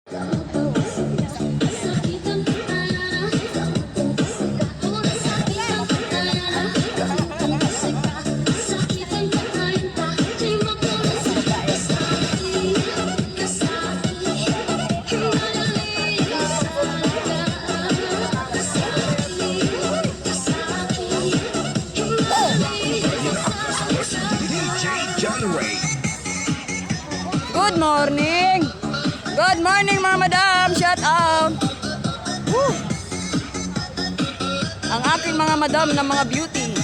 Good morning! Good morning mga madam! Shout out! Woo! Ang aking mga madam na mga beauty.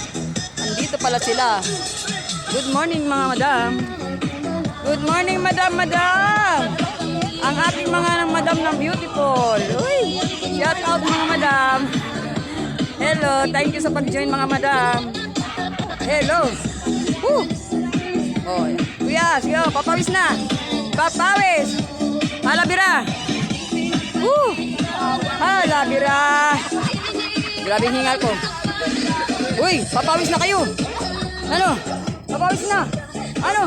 Nandito pala sila. Good morning mga madam. Good morning madam! Ang aking mga madam ng beautiful. Uy! Shout out mga madam. Hello! Thank you sa pag-join mga madam. Hello! Woo! Oh, kuya, sige, papawis na. Papawis. Halabira. Halabira. Grabe hingal ko. Uy, papawis na kayo. Ano? Papawis na. Ano?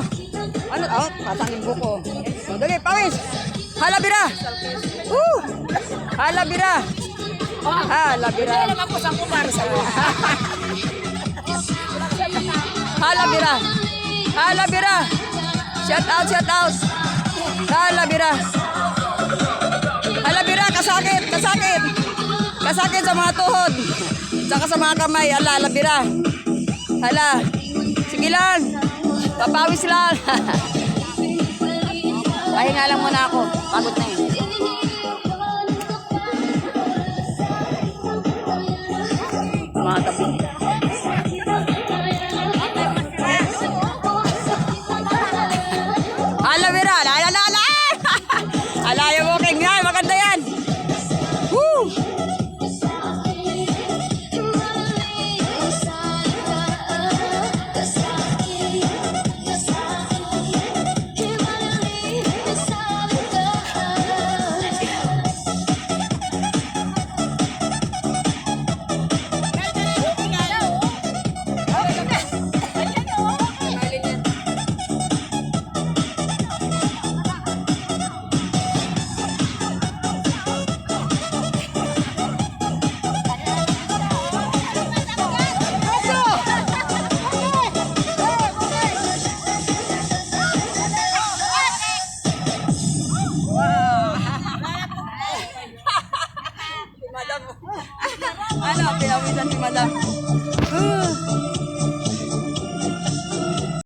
Oh, patangin buko. Oh, dali, pawis. Halabira. Halabira. Halabira. Halabira. Halabira. Shout out. Halabira. Halabira, kasakit. Kasakit sa mga tuhod. Saka sa mga kamay. Halabira. Hala. Sige lang. Papawis lang. Pahinga lang muna ako. Pagod na eh.